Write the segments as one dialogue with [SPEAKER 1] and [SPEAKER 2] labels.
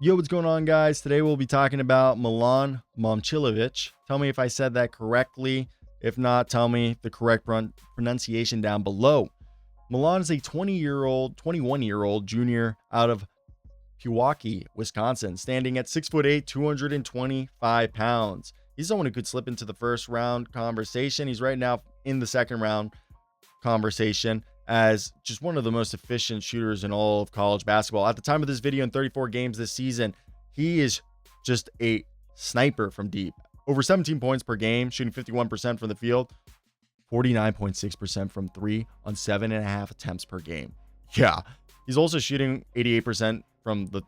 [SPEAKER 1] Yo, what's going on, guys? Today we'll be talking about Milan Momcilovic. Tell me if I said that correctly. If not, tell me the correct pronunciation down below. Milan is a 21-year-old junior out of Pewaukee, Wisconsin, standing at 6'8", 225 pounds. He's someone who could slip into the first round conversation. He's right now in the second round conversation as just one of the most efficient shooters in all of college basketball. At the time of this video, in 34 games this season, he is just a sniper from deep. Over 17 points per game, shooting 51% from the field, 49.6% from three on 7.5 attempts per game. Yeah, he's also shooting 88% from the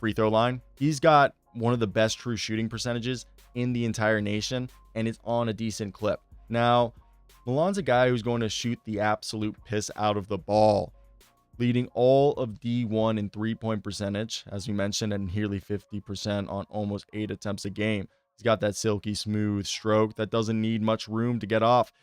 [SPEAKER 1] free throw line. He's got one of the best true shooting percentages in the entire nation, and it's on a decent clip. Now, Milan's a guy who's going to shoot the absolute piss out of the ball, leading all of D1 in three-point percentage, as we mentioned, at nearly 50% on almost 8 attempts a game. He's got that silky smooth stroke that doesn't need much room to get off.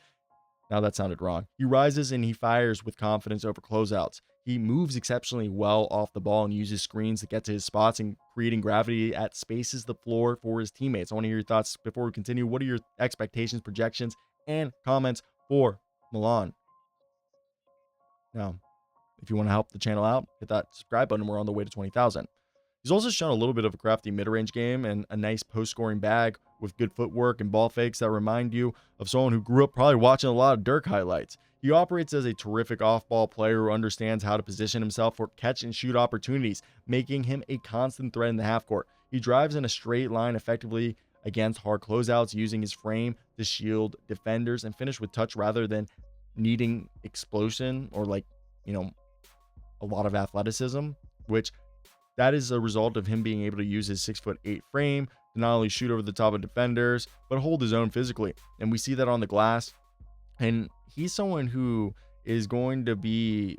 [SPEAKER 1] Now that sounded wrong. He rises and he fires with confidence over closeouts. He moves exceptionally well off the ball and uses screens to get to his spots and creating gravity at spaces the floor for his teammates. I want to hear your thoughts before we continue. What are your expectations, projections, and comments for Milan? Now, if you want to help the channel out, hit that subscribe button. We're on the way to 20,000. He's also shown a little bit of a crafty mid-range game and a nice post-scoring bag with good footwork and ball fakes that remind you of someone who grew up probably watching a lot of Dirk highlights. He operates as a terrific off-ball player who understands how to position himself for catch-and-shoot opportunities, making him a constant threat in the half-court. He drives in a straight line effectively against hard closeouts, using his frame to shield defenders and finish with touch rather than needing explosion or a lot of athleticism, which that is a result of him being able to use his 6'8" frame to not only shoot over the top of defenders, but hold his own physically. And we see that on the glass. And he's someone who is going to be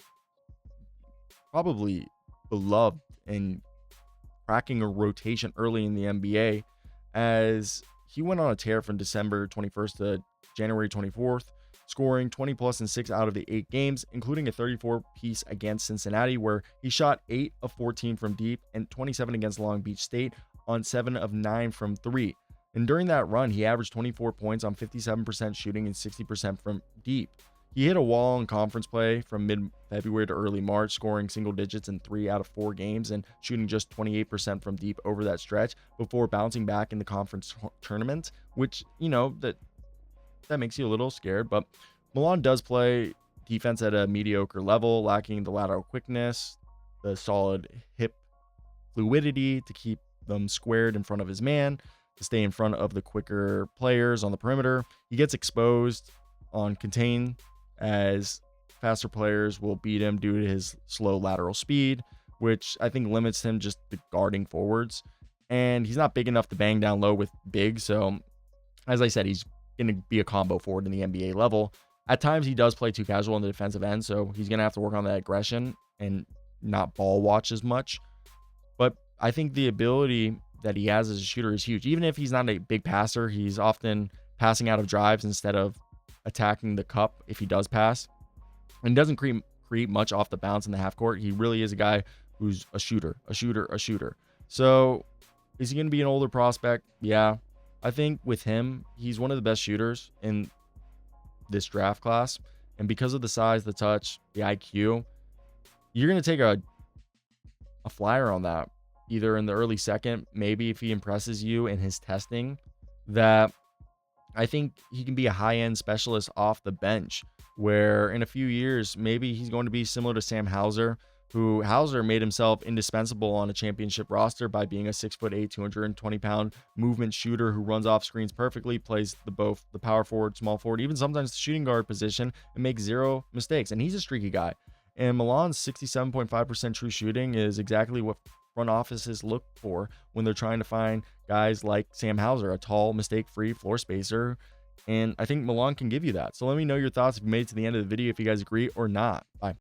[SPEAKER 1] probably beloved and cracking a rotation early in the NBA, as he went on a tear from December 21st to January 24th, scoring 20 plus in 6 out of the 8 games, including a 34 piece against Cincinnati, where he shot 8 of 14 from deep and 27 against Long Beach State on 7 of 9 from 3. And during that run, he averaged 24 points on 57% shooting and 60% from deep. He hit a wall in conference play from mid-February to early March, scoring single digits in 3 out of 4 games and shooting just 28% from deep over that stretch before bouncing back in the conference tournament, which, that makes you a little scared. But Milan does play defense at a mediocre level, lacking the lateral quickness, the solid hip fluidity to keep them squared in front of his man, to stay in front of the quicker players on the perimeter. He gets exposed on contain, as faster players will beat him due to his slow lateral speed, which I think limits him just to guarding forwards. And he's not big enough to bang down low with big. So, as I said, he's going to be a combo forward in the NBA level. At times, he does play too casual on the defensive end, so he's going to have to work on that aggression and not ball watch as much. But I think the ability that he has as a shooter is huge. Even if he's not a big passer, he's often passing out of drives instead of attacking the cup if he does pass, and doesn't create much off the bounce in the half court. He really is a guy who's a shooter. So is he going to be an older prospect? Yeah. I think with him, he's one of the best shooters in this draft class. And because of the size, the touch, the IQ, you're going to take a flyer on that, either in the early second, maybe if he impresses you in his testing, that I think he can be a high-end specialist off the bench, where in a few years, maybe he's going to be similar to Sam Hauser, who Hauser made himself indispensable on a championship roster by being a 6'8", 220-pound movement shooter who runs off screens perfectly, plays both the power forward, small forward, even sometimes the shooting guard position, and makes zero mistakes. And he's a streaky guy. And Milan's 67.5% true shooting is exactly what front offices look for when they're trying to find guys like Sam Hauser, a tall, mistake-free floor spacer. And I think Milan can give you that. So let me know your thoughts if you made it to the end of the video, if you guys agree or not. Bye.